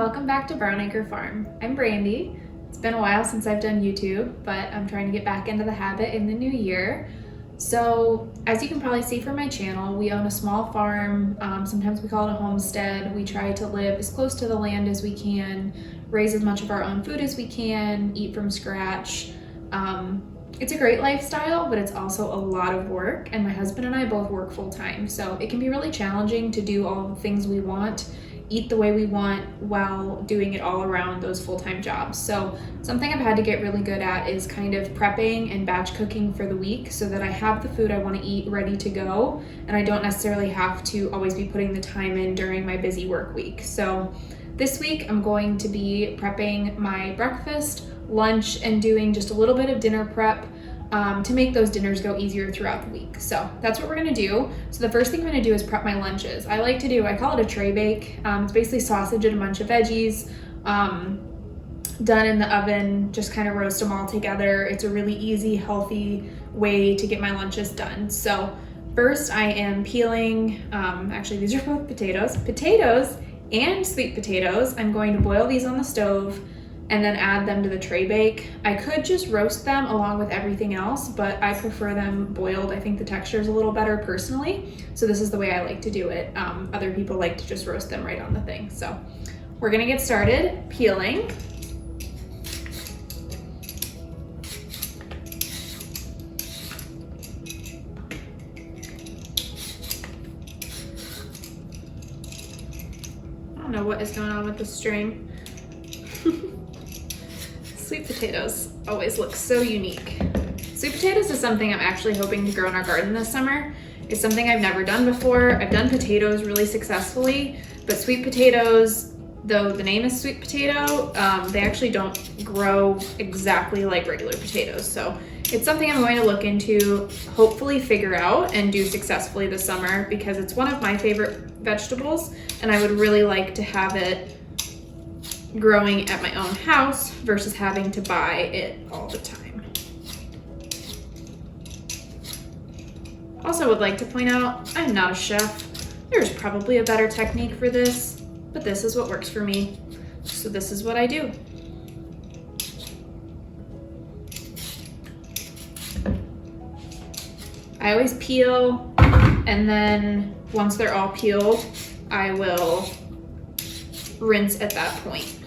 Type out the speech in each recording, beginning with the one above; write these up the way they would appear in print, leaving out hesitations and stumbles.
welcome back to Brown Acre Farm. I'm Brandy. It's been a while since I've done YouTube, but I'm trying to get back into the habit in the new year. So as you can probably see from my channel, we own a small farm. Sometimes we call it a homestead. We try to live as close to the land as we can, raise as much of our own food as we can, eat from scratch. It's a great lifestyle, but it's also a lot of work, and my husband and I both work full-time, so it can be really challenging to do all the things we want, eat the way we want, while doing it all around those full-time jobs. So something I've had to get really good at is kind of prepping and batch cooking for the week so that I have the food I want to eat ready to go, and I don't necessarily have to always be putting the time in during my busy work week. So this week I'm going to be prepping my breakfast, lunch, and doing just a little bit of dinner prep to make those dinners go easier throughout the week. So that's what we're gonna do. So the first thing I'm gonna do is prep my lunches. I call it a tray bake. It's basically sausage and a bunch of veggies done in the oven, just kind of roast them all together. It's a really easy, healthy way to get my lunches done. So first I am peeling, actually these are both potatoes and sweet potatoes. I'm going to boil these on the stove and then add them to the tray bake. I could just roast them along with everything else, but I prefer them boiled. I think the texture is a little better personally, so this is the way I like to do it. Other people like to just roast them right on the thing. So we're gonna get started peeling. I don't know what is going on with the string. Sweet potatoes always look so unique. Sweet potatoes is something I'm actually hoping to grow in our garden this summer. It's something I've never done before. I've done potatoes really successfully, but sweet potatoes, though the name is sweet potato, they actually don't grow exactly like regular potatoes. So it's something I'm going to look into, hopefully figure out and do successfully this summer, because it's one of my favorite vegetables and I would really like to have it growing at my own house versus having to buy it all the time. Also would like to point out, I'm not a chef. There's probably a better technique for this, but this is what works for me. So this is what I do. I always peel, and then once they're all peeled, I will rinse at that point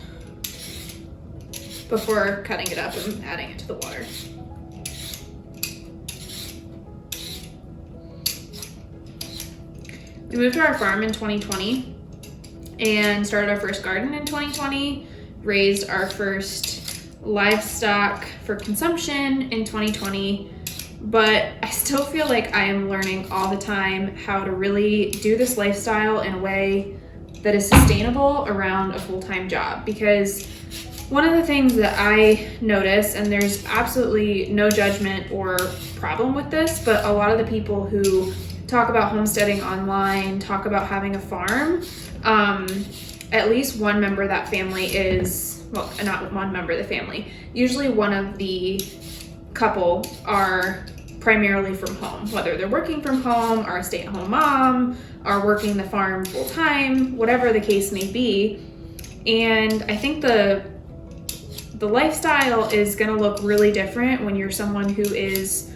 before cutting it up and adding it to the water. We moved to our farm in 2020 and started our first garden in 2020, raised our first livestock for consumption in 2020, but I still feel like I am learning all the time how to really do this lifestyle in a way that is sustainable around a full-time job. Because one of the things that I notice, and there's absolutely no judgment or problem with this, but a lot of the people who talk about homesteading online, talk about having a farm, at least one member of that family is, well, not one member of the family, usually one of the couple are primarily from home, whether they're working from home, or a stay-at-home mom, or working the farm full-time, whatever the case may be. And I think the lifestyle is gonna look really different when you're someone who is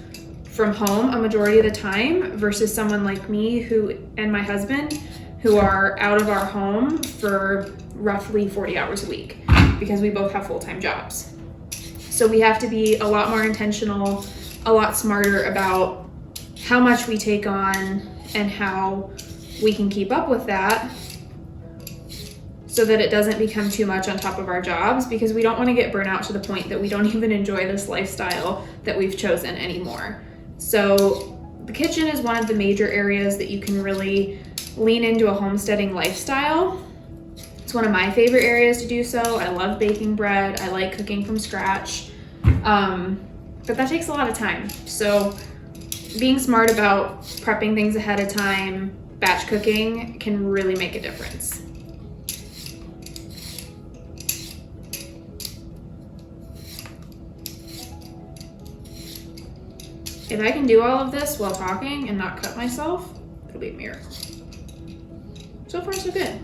from home a majority of the time versus someone like me and my husband who are out of our home for roughly 40 hours a week, because we both have full-time jobs. So we have to be a lot more intentional, a lot smarter about how much we take on and how we can keep up with that so that it doesn't become too much on top of our jobs, because we don't want to get burnt out to the point that we don't even enjoy this lifestyle that we've chosen anymore. So the kitchen is one of the major areas that you can really lean into a homesteading lifestyle. It's one of my favorite areas to do so. I love baking bread. I like cooking from scratch. But that takes a lot of time. So being smart about prepping things ahead of time, batch cooking, can really make a difference. If I can do all of this while talking and not cut myself, it'll be a miracle. So far, so good.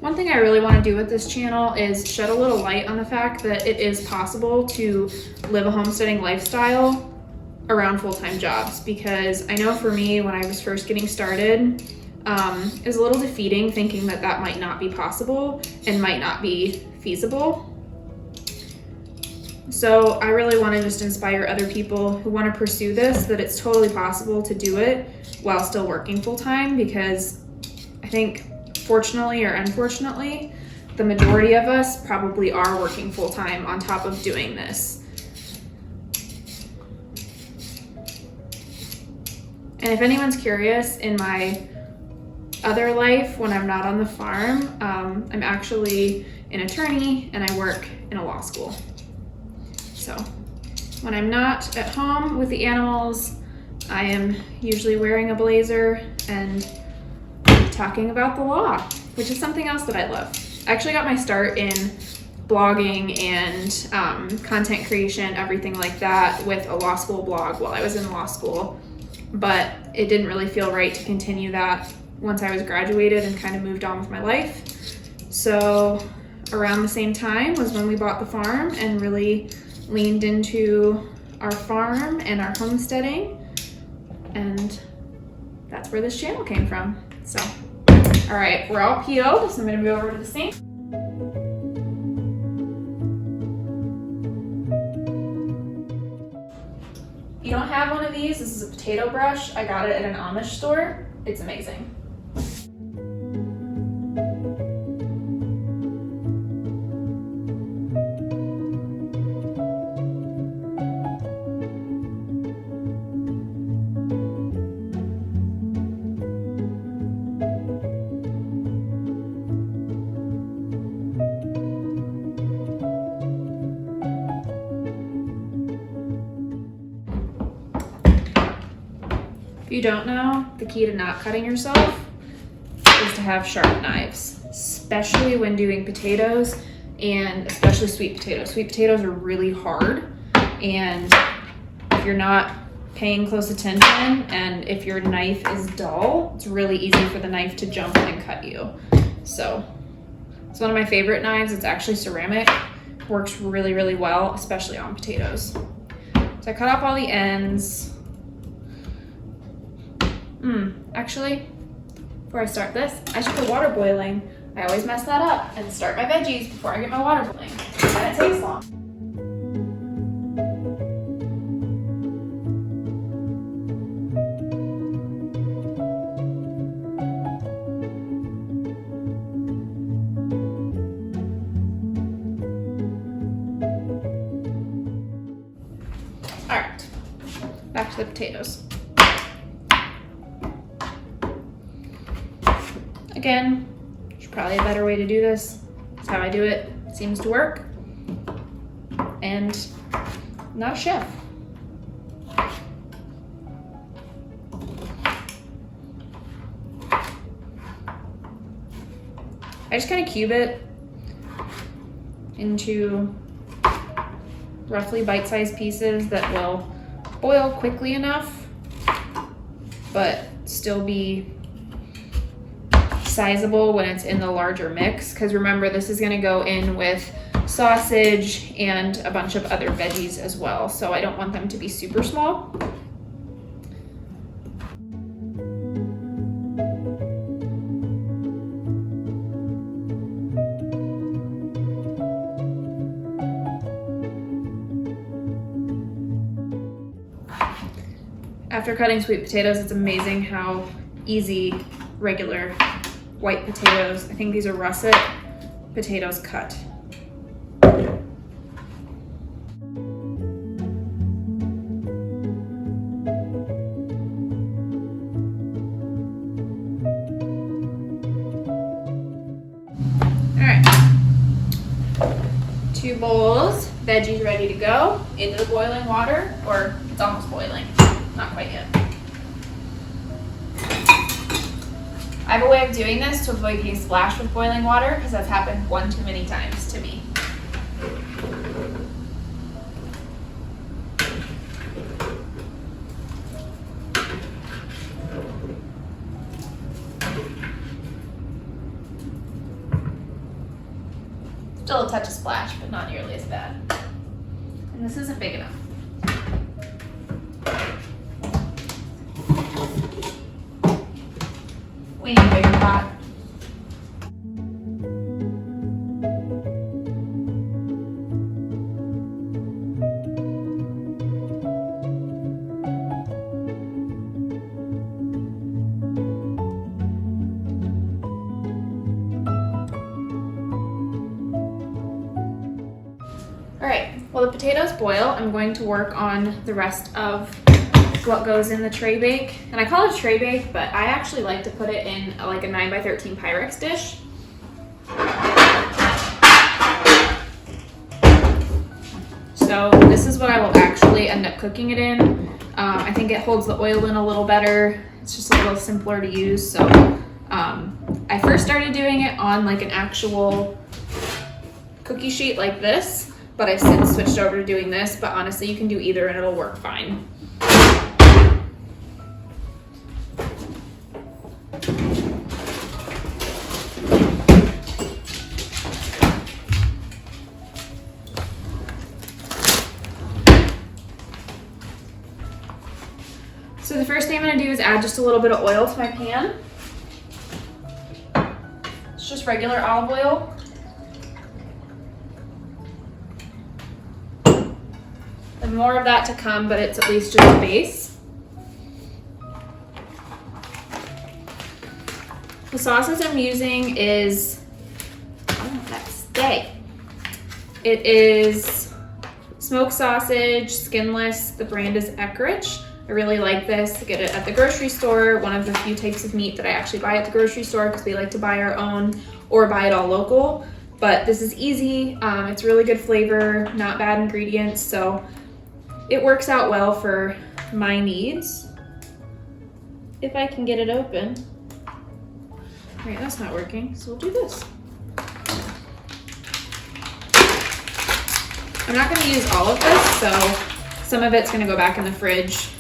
One thing I really want to do with this channel is shed a little light on the fact that it is possible to live a homesteading lifestyle around full-time jobs, because I know for me, when I was first getting started, it was a little defeating thinking that that might not be possible and might not be feasible. So I really want to just inspire other people who want to pursue this, that it's totally possible to do it while still working full-time, because I think, fortunately or unfortunately, the majority of us probably are working full-time on top of doing this. And if anyone's curious, in my other life, when I'm not on the farm, I'm actually an attorney and I work in a law school. So when I'm not at home with the animals, I am usually wearing a blazer and talking about the law, which is something else that I love. I actually got my start in blogging and content creation, everything like that, with a law school blog while I was in law school, but it didn't really feel right to continue that once I was graduated and kind of moved on with my life. So around the same time was when we bought the farm and really leaned into our farm and our homesteading, and that's where this channel came from. So, all right, we're all peeled, so I'm gonna move over to the sink. If you don't have one of these, this is a potato brush. I got it at an Amish store. It's amazing. If you don't know, the key to not cutting yourself is to have sharp knives, especially when doing potatoes, and especially sweet potatoes. Sweet potatoes are really hard, and if you're not paying close attention and if your knife is dull, it's really easy for the knife to jump in and cut you. So it's one of my favorite knives. It's actually ceramic. Works really, really well, especially on potatoes. So I cut off all the ends. Actually, before I start this, I should put water boiling. I always mess that up and start my veggies before I get my water boiling. And it takes long. All right, back to the potatoes. Again, there's probably a better way to do this. That's how I do it. It seems to work. And I'm not a chef. I just kind of cube it into roughly bite-sized pieces that will boil quickly enough, but still be sizable when it's in the larger mix, because remember, this is going to go in with sausage and a bunch of other veggies as well, so I don't want them to be super small. After cutting sweet potatoes, it's amazing how easy regular white potatoes, I think these are russet potatoes, cut. All right, 2 bowls, veggies ready to go into the boiling water, or it's almost boiling, not quite yet. I have a way of doing this to avoid getting splashed with boiling water, because that's happened one too many times to me. nearly as bad. And this isn't big enough. We need a bigger pot. All right, while the potatoes boil, I'm going to work on the rest of what goes in the tray bake. And I call it a tray bake, but I actually like to put it in like a 9x13 Pyrex dish. So this is what I will actually end up cooking it in. I think it holds the oil in a little better. It's just a little simpler to use. So I first started doing it on like an actual cookie sheet like this, but I've since switched over to doing this. But honestly, you can do either and it'll work fine. So the first thing I'm going to do is add just a little bit of oil to my pan. It's just regular olive oil. And more of that to come, but it's at least just a base. The sauces I'm using is, it is smoked sausage, skinless. The brand is Eckrich. I really like this. I get it at the grocery store, one of the few types of meat that I actually buy at the grocery store because we like to buy our own or buy it all local. But this is easy. It's really good flavor, not bad ingredients, so it works out well for my needs. If I can get it open. All right, that's not working, so we'll do this. I'm not gonna use all of this, so some of it's gonna go back in the fridge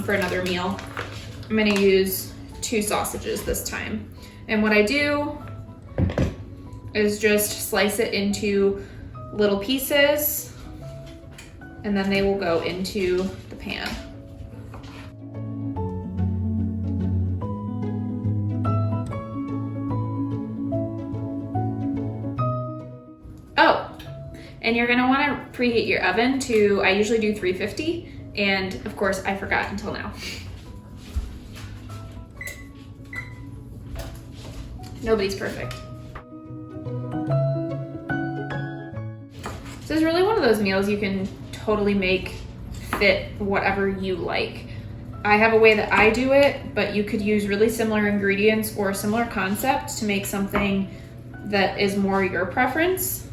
for another meal. I'm gonna use 2 sausages this time. And what I do is just slice it into little pieces, and then they will go into the pan. Oh, and you're gonna wanna preheat your oven to, I usually do 350, and of course I forgot until now. Nobody's perfect. So it's really one of those meals you can totally make fit whatever you like. I have a way that I do it, but you could use really similar ingredients or similar concepts to make something that is more your preference.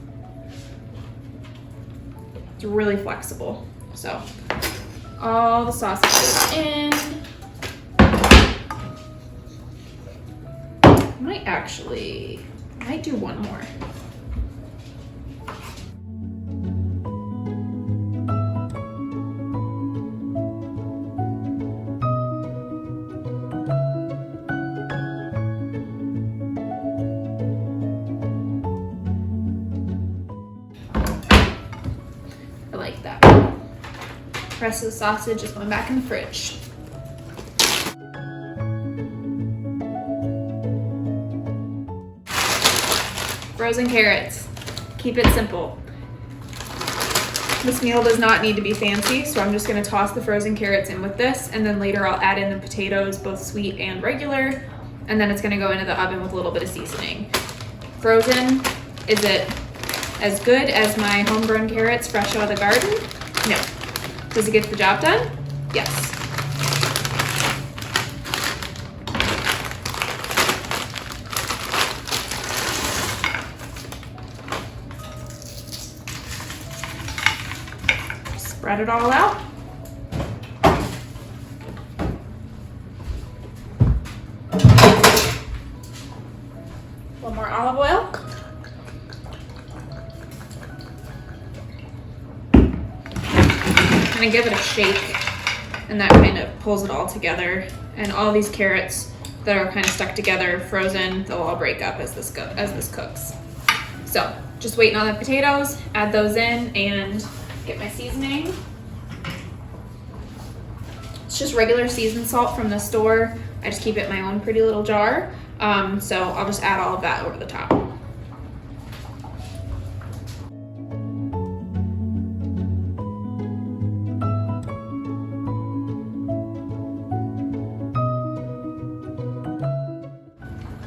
It's really flexible. So all the sausages in. I might do one more. I like that. The rest of the sausage is going back in the fridge. Frozen carrots. Keep it simple. This meal does not need to be fancy, so I'm just going to toss the frozen carrots in with this, and then later I'll add in the potatoes, both sweet and regular, and then it's going to go into the oven with a little bit of seasoning. Frozen, is it as good as my homegrown carrots fresh out of the garden? No. Does it get the job done? Yes. Spread it all out. One more olive oil. Kind of give it a shake, and that kind of pulls it all together. And all these carrots that are kind of stuck together, frozen, they'll all break up as this cooks. So just waiting on the potatoes, add those in and get my seasoning. It's just regular seasoned salt from the store. I just keep it in my own pretty little jar. So I'll just add all of that over the top.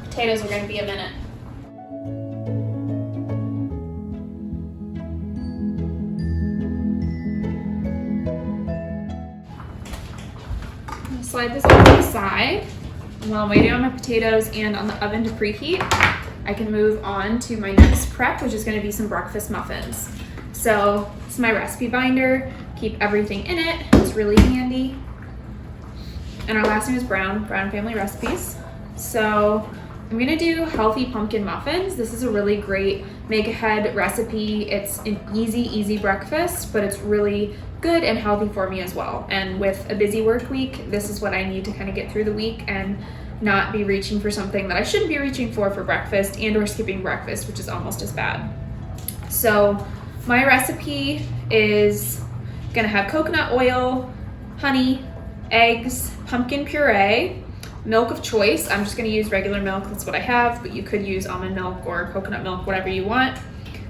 Potatoes are going to be a minute. Slide this over to the side, and while I'm waiting on my potatoes and on the oven to preheat, I can move on to my next prep, which is going to be some breakfast muffins. So this is my recipe binder. Keep everything in it. It's really handy. And our last name is Brown Family Recipes. So I'm going to do healthy pumpkin muffins. This is a really great make-ahead recipe. It's an easy breakfast, but it's really good and healthy for me as well. And with a busy work week, this is what I need to kind of get through the week and not be reaching for something that I shouldn't be reaching for breakfast, and or skipping breakfast, which is almost as bad. So my recipe is gonna have coconut oil, honey, eggs, pumpkin puree, milk of choice. I'm just gonna use regular milk, that's what I have, but you could use almond milk or coconut milk, whatever you want.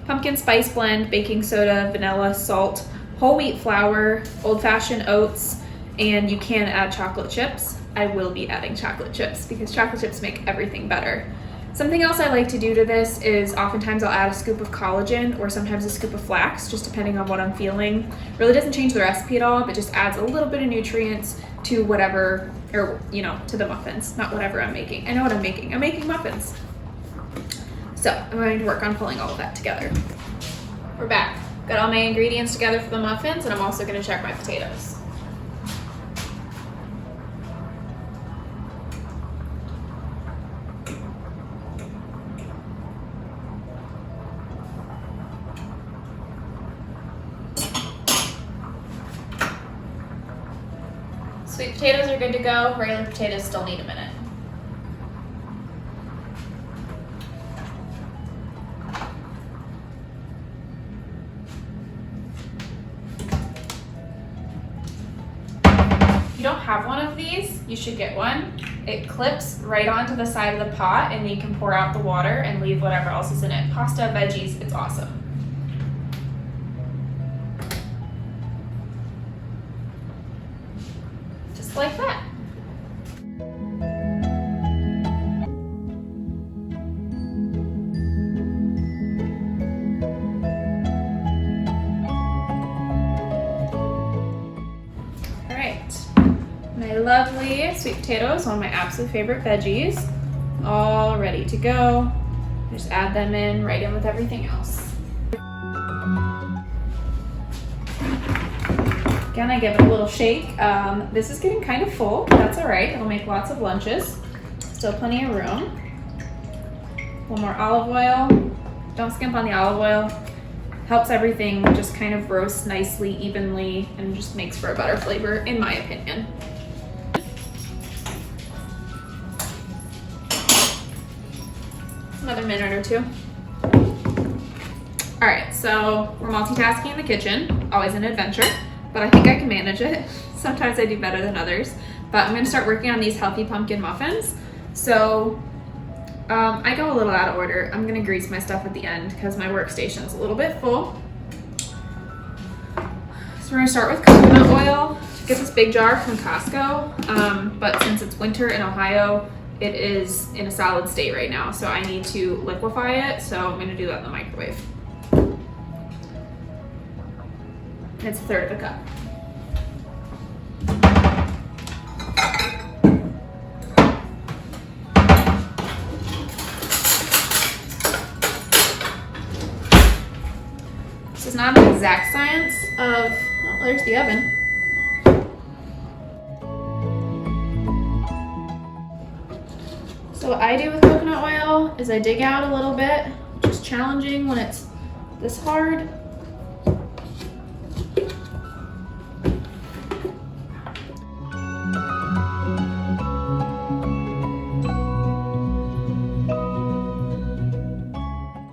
Pumpkin spice blend, baking soda, vanilla, salt, whole wheat flour, old-fashioned oats, and you can add chocolate chips. I will be adding chocolate chips because chocolate chips make everything better. Something else I like to do to this is oftentimes I'll add a scoop of collagen or sometimes a scoop of flax, just depending on what I'm feeling. Really doesn't change the recipe at all, but just adds a little bit of nutrients to whatever, or to the muffins, not whatever I'm making. I know what I'm making. I'm making muffins. So I'm going to work on pulling all of that together. We're back. Got all my ingredients together for the muffins, and I'm also going to check my potatoes. Sweet potatoes are good to go. Regular potatoes still need a minute. If you don't have one of these, you should get one. It clips right onto the side of the pot, and you can pour out the water and leave whatever else is in it. Pasta, veggies, it's awesome. Just like that. My lovely sweet potatoes, one of my absolute favorite veggies, all ready to go. Just add them in, right in with everything else. Again, I give it a little shake. This is getting kind of full, but that's all right. It'll make lots of lunches. Still plenty of room. One more olive oil. Don't skimp on the olive oil. Helps everything just kind of roast nicely, evenly, and just makes for a better flavor, in my opinion. Another minute or two. All right, so we're multitasking in the kitchen, always an adventure, but I think I can manage it. Sometimes I do better than others, but I'm gonna start working on these healthy pumpkin muffins. So I go a little out of order. I'm gonna grease my stuff at the end because my workstation's a little bit full. So we're gonna start with coconut oil. Get this big jar from Costco, but since it's winter in Ohio, it is in a solid state right now, so I need to liquefy it, so I'm gonna do that in the microwave. It's 1/3 of a cup. This is not an exact science of, well, there's the oven. So what I do with coconut oil is I dig out a little bit, which is challenging when it's this hard.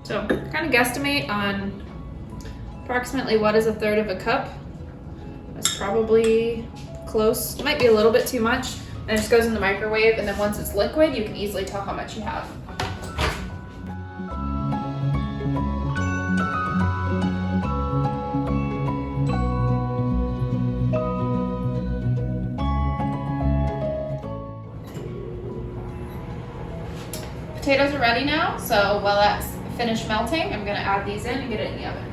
So kind of guesstimate on approximately what is 1/3 of a cup. That's probably close. It might be a little bit too much. And it just goes in the microwave, and then once it's liquid, you can easily tell how much you have. Potatoes are ready now, so while that's finished melting, I'm gonna add these in and get it in the oven.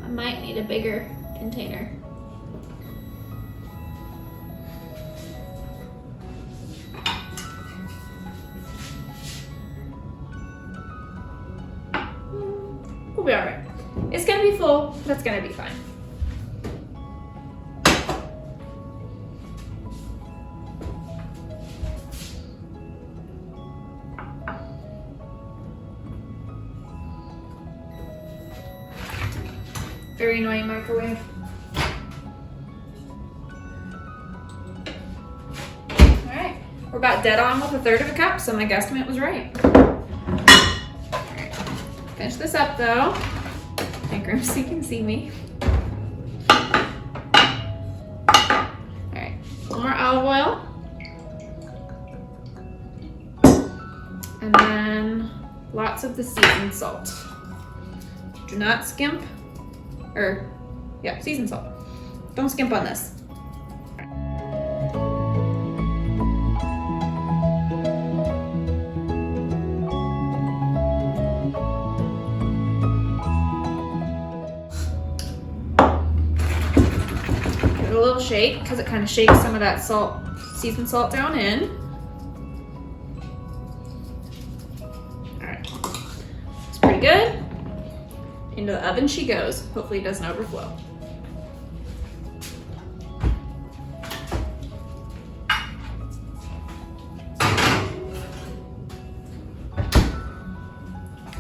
I might need a bigger container. We'll be all right. It's gonna be full, but it's gonna be fine. Very annoying microwave. All right, we're about dead on with 1/3 of a cup, so my guesstimate was right. Finish this up though. Make room so you can see me. Alright, a little more olive oil. And then lots of the seasoned salt. Do not skimp, seasoned salt. Don't skimp on this. A little shake because it kind of shakes some of that seasoned salt down in. All right, it's pretty good. Into the oven she goes. Hopefully it doesn't overflow.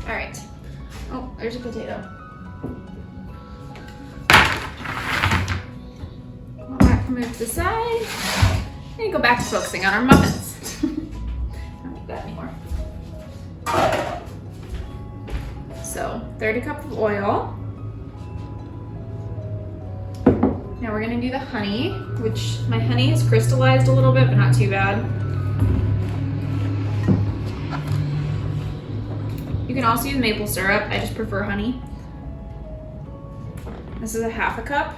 All right. Oh, there's a potato. Move to the side and go back to focusing on our muffins. I don't need that anymore. So 1/3 cup of oil. Now we're gonna do the honey, which my honey is crystallized a little bit, but not too bad. You can also use maple syrup. I just prefer honey. This is a 1/2 cup.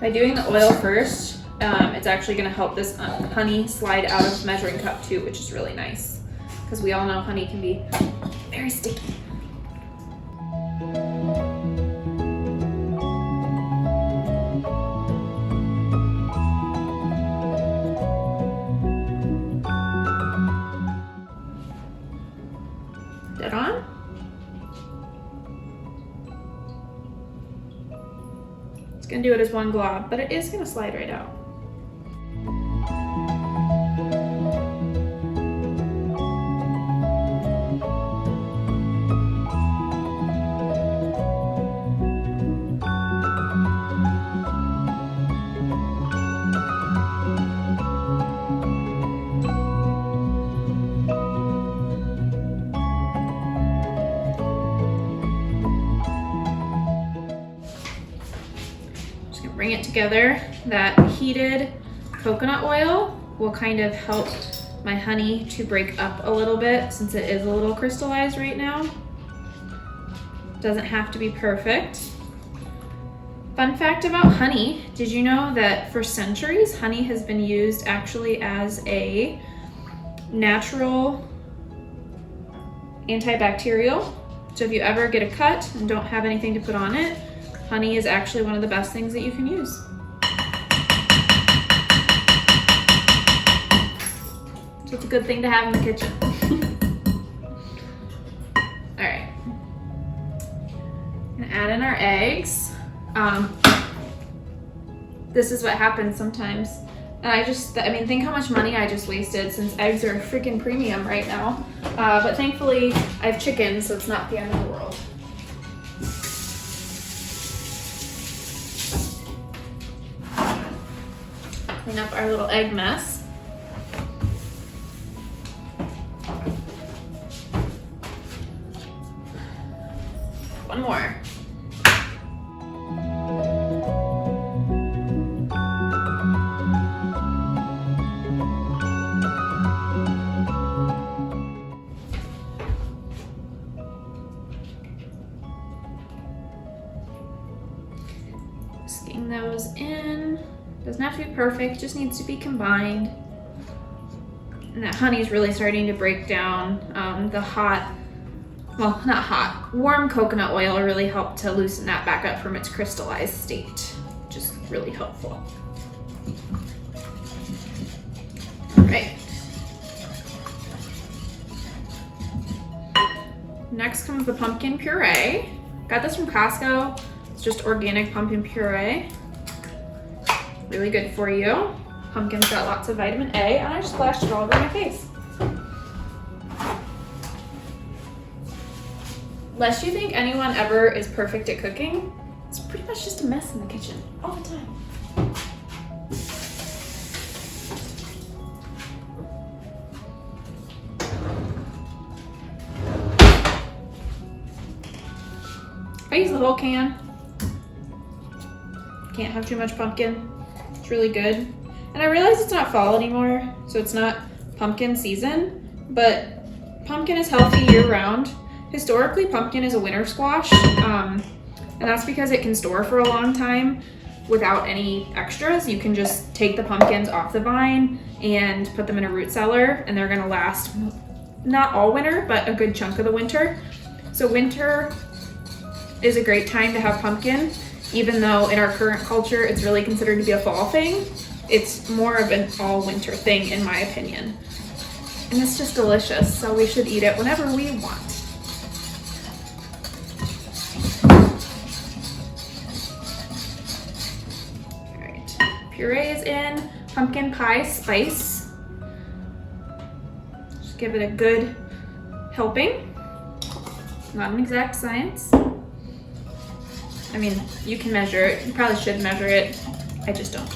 By doing the oil first, it's actually going to help this honey slide out of measuring cup too, which is really nice because we all know honey can be very sticky. Dead on. It's gonna do it as one glob, but it is gonna slide right out. Bring it together. That heated coconut oil will kind of help my honey to break up a little bit since it is a little crystallized right now. Doesn't have to be perfect. Fun fact about honey, did you know that for centuries honey has been used actually as a natural antibacterial? So if you ever get a cut and don't have anything to put on it, honey is actually one of the best things that you can use. So it's a good thing to have in the kitchen. All right. Add in our eggs. This is what happens sometimes. And I mean, think how much money I just wasted since eggs are freaking premium right now. But thankfully I have chickens, so it's not the end of the world. Clean up our little egg mess. One more. Whisking those in. Doesn't have to be perfect, just needs to be combined. And that honey's really starting to break down. The warm coconut oil really helped to loosen that back up from its crystallized state. Just really helpful. All right. Next comes the pumpkin puree. Got this from Costco. It's just organic pumpkin puree. Really good for you. Pumpkin's got lots of vitamin A, and I just splashed it all over my face. Lest you think anyone ever is perfect at cooking, it's pretty much just a mess in the kitchen all the time. I use the whole can. Can't have too much pumpkin. It's really good. And I realize it's not fall anymore, so it's not pumpkin season, but pumpkin is healthy year round. Historically, pumpkin is a winter squash, and that's because it can store for a long time without any extras. You can just take the pumpkins off the vine and put them in a root cellar, and they're gonna last not all winter, but a good chunk of the winter. So winter is a great time to have pumpkin, even though in our current culture, it's really considered to be a fall thing. It's more of an all winter thing, in my opinion. And it's just delicious, so we should eat it whenever we want. All right, puree is in, pumpkin pie spice. Just give it a good helping. Not an exact science. I mean, you can measure it. You probably should measure it. I just don't.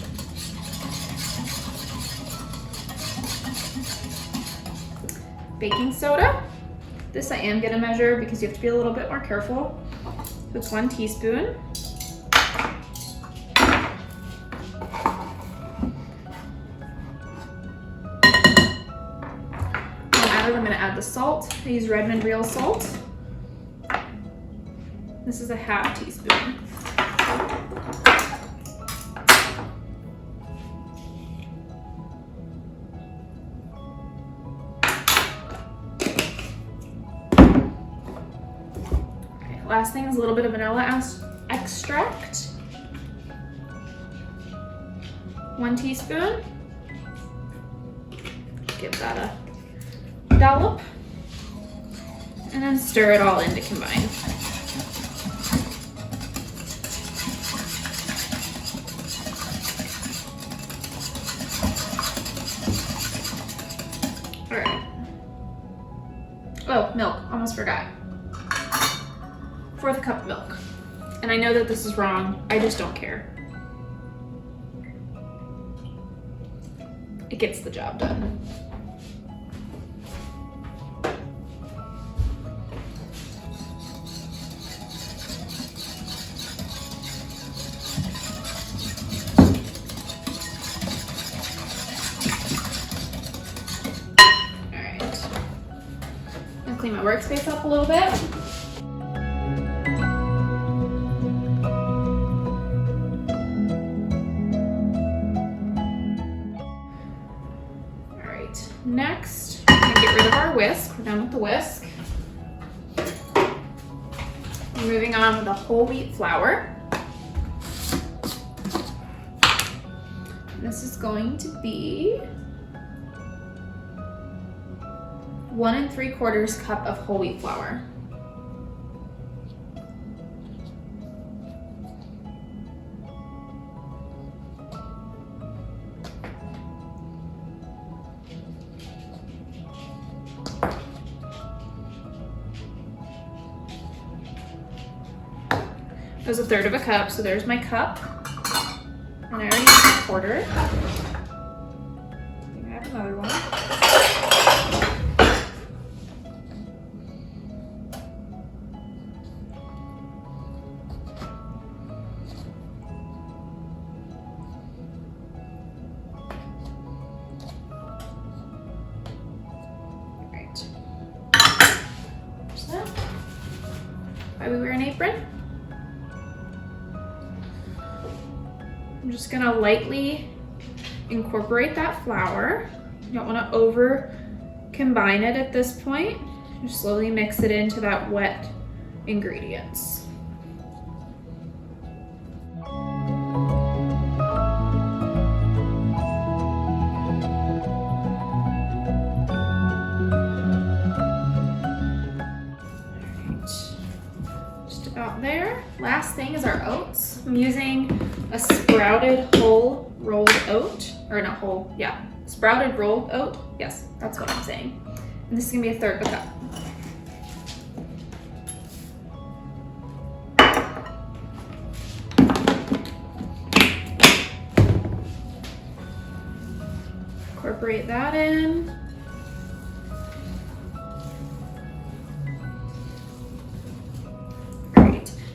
Baking soda. This I am gonna measure because you have to be a little bit more careful. So it's 1 teaspoon. I'm gonna add the salt. I use Redmond Real Salt. This is a 1/2 teaspoon. Okay, last thing is a little bit of vanilla extract. 1 teaspoon. Give that a dollop. And then stir it all in to combine. Oh, milk, almost forgot. 1/4 cup of milk. And I know that this is wrong, I just don't care. It gets the job done. Clean my workspace up a little bit. All right, next, I'm gonna get rid of our whisk. We're done with the whisk. We're moving on with the whole wheat flour. This is going to be 1 3/4 cup of whole wheat flour. It was 1/3 of a cup, so there's my cup. And I already have my quarter. I think I have another one. Right. So, why we wear an apron? I'm just gonna lightly incorporate that flour. You don't wanna over combine it at this point. Just slowly mix it into that wet ingredients. About there. Last thing is our oats. I'm using a sprouted whole rolled oat, or not whole, yeah, sprouted rolled oat. Yes, that's what I'm saying. And this is gonna be 1/3 of a cup. Incorporate that in.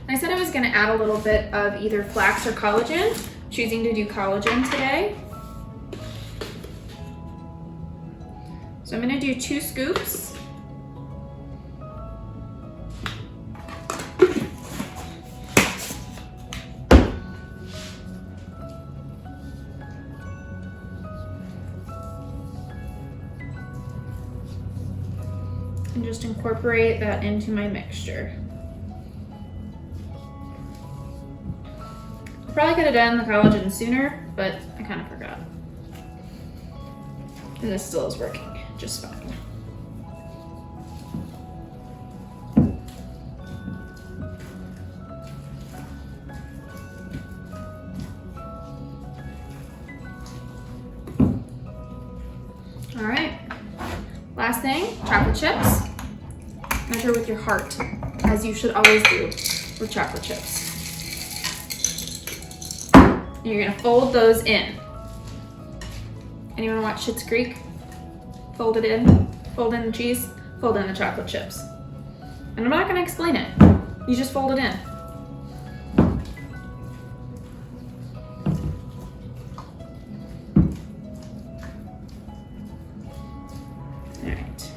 I said I was going to add a little bit of either flax or collagen. I'm choosing to do collagen today. So I'm going to do 2 scoops. And just incorporate that into my mixture. Probably could have done the collagen sooner, but I kind of forgot. And this still is working just fine. All right, last thing, chocolate chips. Measure with your heart, as you should always do with chocolate chips. You're gonna fold those in. Anyone watch Schitt's Creek? Fold it in, fold in the cheese, fold in the chocolate chips. And I'm not gonna explain it. You just fold it in. All right.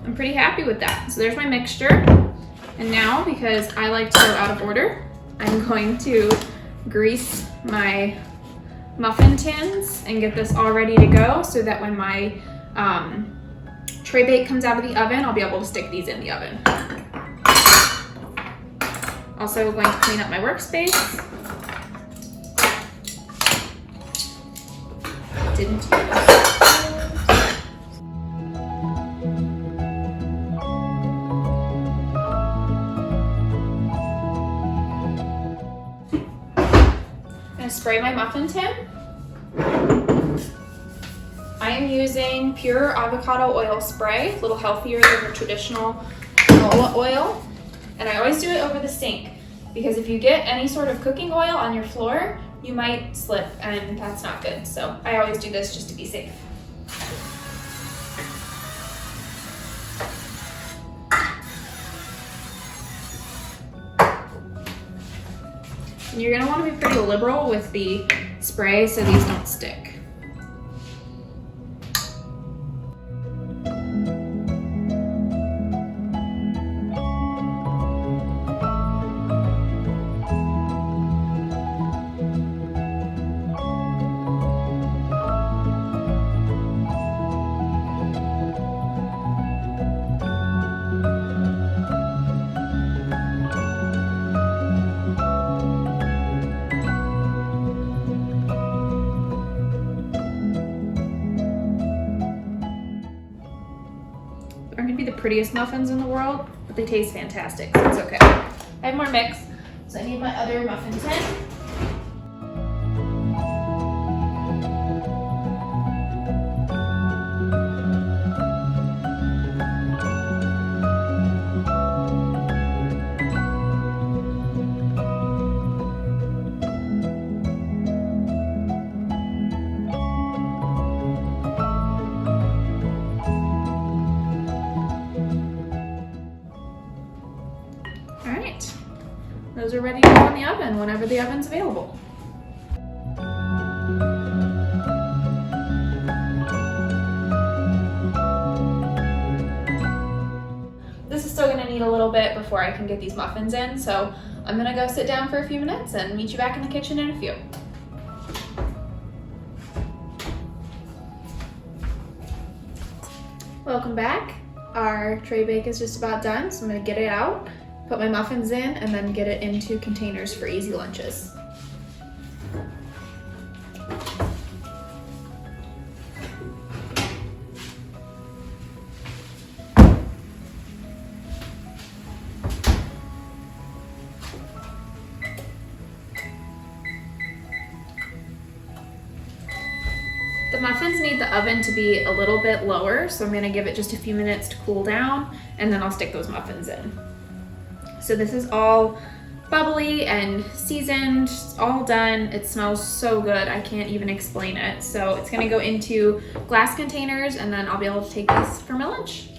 I'm pretty happy with that. So there's my mixture. And now, because I like to go out of order, I'm going to grease my muffin tins and get this all ready to go so that when my tray bake comes out of the oven, I'll be able to stick these in the oven. Also going to clean up my workspace. Didn't use it. Spray my muffin tin. I am using pure avocado oil spray, a little healthier than the traditional canola oil. And I always do it over the sink because if you get any sort of cooking oil on your floor, you might slip and that's not good. So I always do this just to be safe. And you're gonna wanna be pretty liberal with the spray so these don't stick. Aren't gonna be the prettiest muffins in the world, but they taste fantastic, so it's okay. I have more mix, so I need my other muffin tin. those are ready to go in the oven whenever the oven's available. This is still gonna need a little bit before I can get these muffins in, so I'm gonna go sit down for a few minutes and meet you back in the kitchen in a few. Welcome back. Our tray bake is just about done, so I'm gonna get it out, put my muffins in, and then get it into containers for easy lunches. The muffins need the oven to be a little bit lower, so I'm gonna give it just a few minutes to cool down, and then I'll stick those muffins in. So this is all bubbly and seasoned, it's all done. It smells so good, I can't even explain it. So it's gonna go into glass containers, and then I'll be able to take these for my lunch.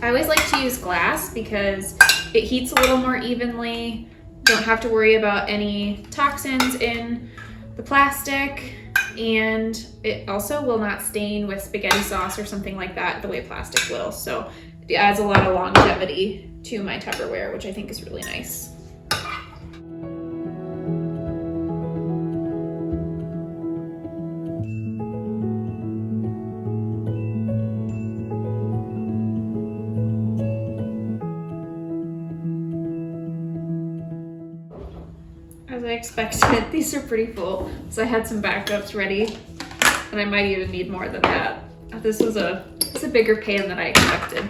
I always like to use glass because it heats a little more evenly. Don't have to worry about any toxins in the plastic, and it also will not stain with spaghetti sauce or something like that the way plastic will. So it adds a lot of longevity to my Tupperware, which I think is really nice. As I expected, these are pretty full, so I had some backups ready, and I might even need more than that. This was it's a bigger pan than I expected.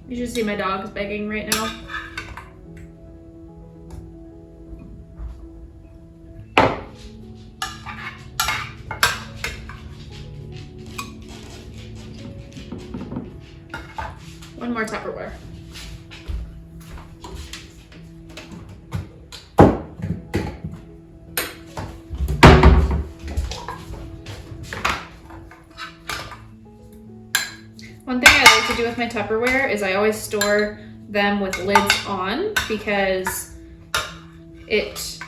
You should see my dog's begging right now. One more Tupperware. One thing I like to do with my Tupperware is I always store them with lids on, because it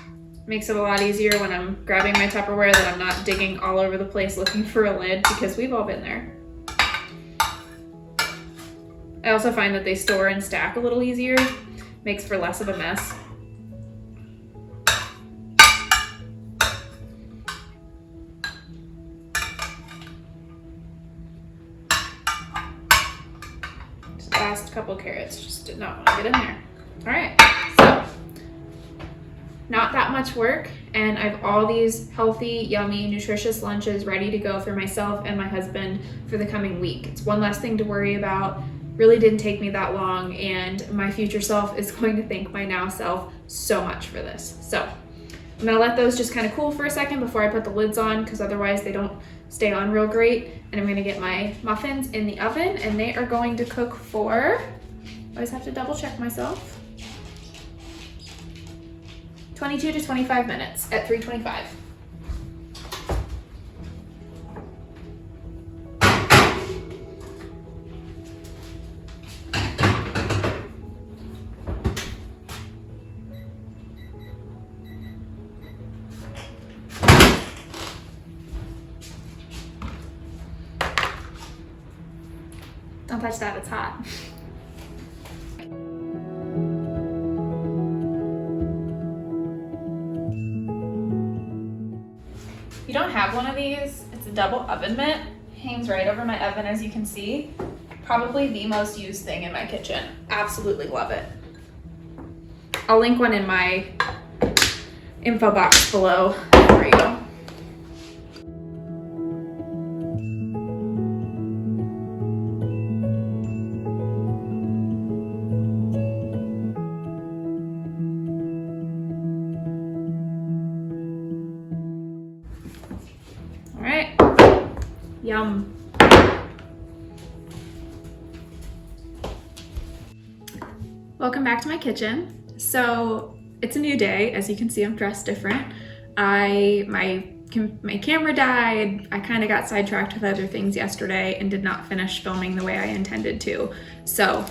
makes it a lot easier when I'm grabbing my Tupperware that I'm not digging all over the place looking for a lid, because we've all been there. I also find that they store and stack a little easier, makes for less of a mess. Just last couple carrots, just did not want to get in there. All right, so not that much work, and I have all these healthy, yummy, nutritious lunches ready to go for myself and my husband for the coming week. It's one less thing to worry about. Really didn't take me that long, and my future self is going to thank my now self so much for this. So I'm gonna let those just kind of cool for a second before I put the lids on, because otherwise they don't stay on real great. And I'm gonna get my muffins in the oven, and they are going to cook for, I always have to double check myself, 22 to 25 minutes at 325. Don't touch that, it's hot. If you don't have one of these, it's a double oven mitt. Hangs right over my oven, as you can see. Probably the most used thing in my kitchen. Absolutely love it. I'll link one in my info box below for you. Yum. Welcome back to my kitchen. So it's a new day. As you can see, I'm dressed different. My camera died. I kind of got sidetracked with other things yesterday and did not finish filming the way I intended to. So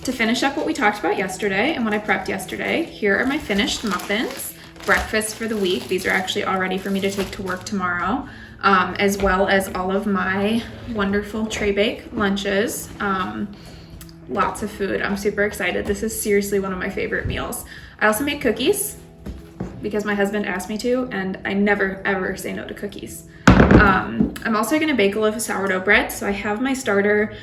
to finish up what we talked about yesterday and what I prepped yesterday, here are my finished muffins, breakfast for the week. These are actually all ready for me to take to work tomorrow, as well as all of my wonderful tray bake lunches. Lots of food. I'm super excited. This is seriously one of my favorite meals. I also make cookies because my husband asked me to, and I never ever say no to cookies. I'm also gonna bake a loaf of sourdough bread. So I have my starter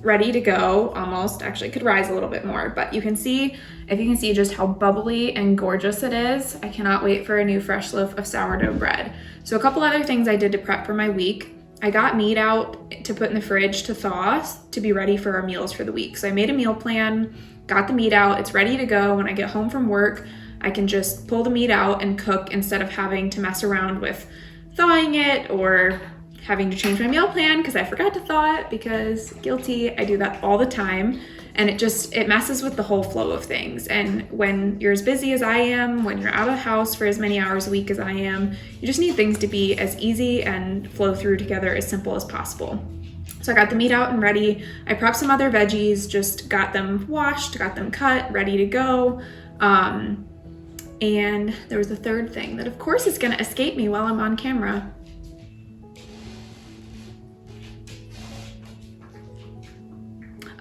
ready to go almost. Actually, it could rise a little bit more, but if you can see just how bubbly and gorgeous it is, I cannot wait for a new fresh loaf of sourdough bread. So a couple other things I did to prep for my week. I got meat out to put in the fridge to thaw to be ready for our meals for the week. So I made a meal plan, got the meat out, it's ready to go. When I get home from work, I can just pull the meat out and cook instead of having to mess around with thawing it or having to change my meal plan because I forgot to thaw it, because guilty, I do that all the time. And it messes with the whole flow of things. And when you're as busy as I am, when you're out of the house for as many hours a week as I am, you just need things to be as easy and flow through together as simple as possible. So I got the meat out and ready. I prepped some other veggies, just got them washed, got them cut, ready to go. And there was a third thing that of course is gonna escape me while I'm on camera.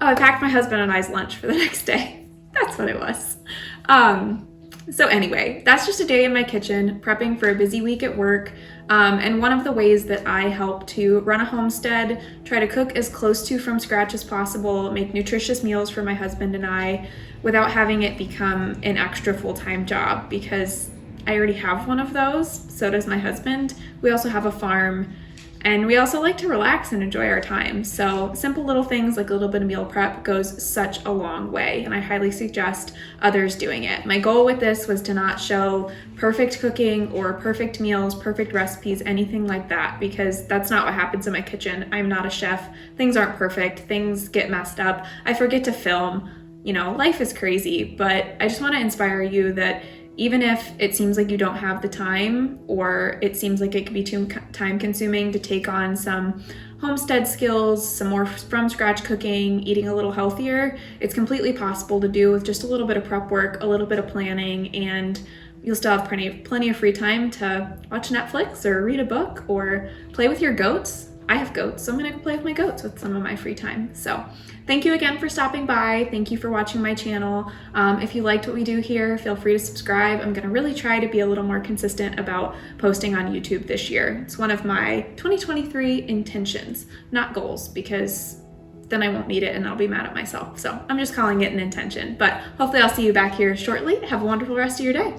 Oh, I packed my husband and I's lunch for the next day. That's what it was. So anyway, that's just a day in my kitchen, prepping for a busy week at work. And one of the ways that I help to run a homestead, try to cook as close to from scratch as possible, make nutritious meals for my husband and I, without having it become an extra full-time job, because I already have one of those. So does my husband. We also have a farm. And we also like to relax and enjoy our time. So simple little things like a little bit of meal prep goes such a long way, and I highly suggest others doing it. My goal with this was to not show perfect cooking or perfect meals, perfect recipes, anything like that, because that's not what happens in my kitchen. I'm not a chef. Things aren't perfect. Things get messed up. I forget to film. You know, life is crazy, but I just want to inspire you that even if it seems like you don't have the time, or it seems like it could be too time consuming to take on some homestead skills, some more from scratch cooking, eating a little healthier, it's completely possible to do with just a little bit of prep work, a little bit of planning, and you'll still have plenty of free time to watch Netflix or read a book or play with your goats. I have goats, so I'm gonna go play with my goats with some of my free time. So thank you again for stopping by. Thank you for watching my channel. If you liked what we do here, feel free to subscribe. I'm gonna really try to be a little more consistent about posting on YouTube this year. It's one of my 2023 intentions, not goals, because then I won't meet it and I'll be mad at myself. So I'm just calling it an intention, but hopefully I'll see you back here shortly. Have a wonderful rest of your day.